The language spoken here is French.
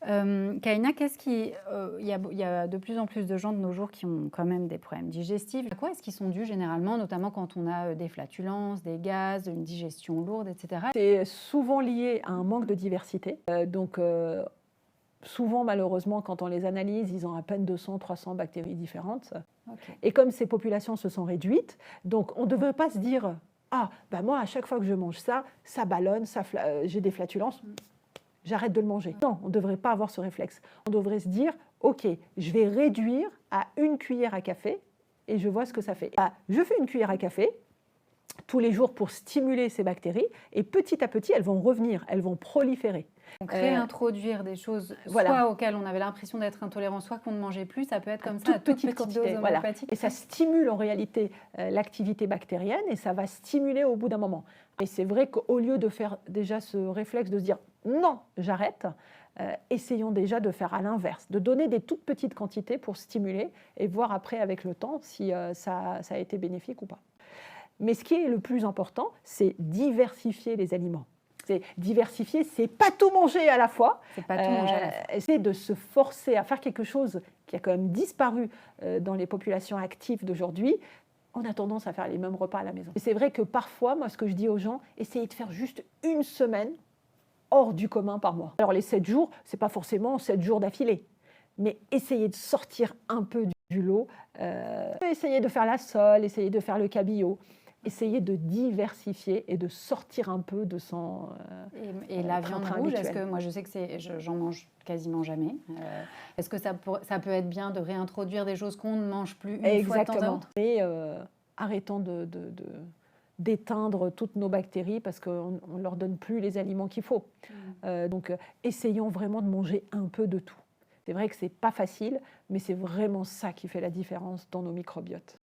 Kaina, il y a de plus en plus de gens de nos jours qui ont quand même des problèmes digestifs. À quoi est-ce qu'ils sont dus généralement, notamment quand on a des flatulences, des gaz, une digestion lourde, etc. C'est souvent lié à un manque de diversité. Souvent, malheureusement, quand on les analyse, ils ont à peine 200-300 bactéries différentes. Ok. Et comme ces populations se sont réduites, donc on ne devrait pas se dire « Ah, ben moi, à chaque fois que je mange ça, ça ballonne, j'ai des flatulences, j'arrête de le manger. » Non, on ne devrait pas avoir ce réflexe. On devrait se dire « Ok, je vais réduire à 1 cuillère à café et je vois ce que ça fait. » Je fais 1 cuillère à café tous les jours pour stimuler ces bactéries et petit à petit, elles vont revenir, elles vont proliférer. Donc réintroduire des choses voilà. soit auxquelles on avait l'impression d'être intolérant, soit qu'on ne mangeait plus, ça peut être comme ça, à toute petite quantité, dose homéopathique. Et ça stimule en réalité l'activité bactérienne et ça va stimuler au bout d'un moment. Et c'est vrai qu'au lieu de faire déjà ce réflexe de se dire non, j'arrête, essayons déjà de faire à l'inverse, de donner des toutes petites quantités pour stimuler et voir après avec le temps si ça a été bénéfique ou pas. Mais ce qui est le plus important, c'est diversifier les aliments. Diversifier, c'est pas tout manger à la fois. C'est pas tout manger à la fois. C'est de se forcer à faire quelque chose qui a quand même disparu dans les populations actives d'aujourd'hui. On a tendance à faire les mêmes repas à la maison. Et c'est vrai que parfois, moi, ce que je dis aux gens, essayez de faire juste 1 semaine hors du commun par mois. Alors les 7 jours, c'est pas forcément 7 jours d'affilée, mais essayez de sortir un peu du lot. Essayez de faire la sole, essayez de faire le cabillaud. Essayer de diversifier et de sortir un peu de son et la viande rouge, habituel. est-ce que moi je sais que j'en mange quasiment jamais. Est-ce que ça peut être bien de réintroduire des choses qu'on ne mange plus une fois de temps en temps? Et arrêtons d'éteindre toutes nos bactéries parce qu'on ne leur donne plus les aliments qu'il faut. Donc essayons vraiment de manger un peu de tout. C'est vrai que ce n'est pas facile, mais c'est vraiment ça qui fait la différence dans nos microbiotes.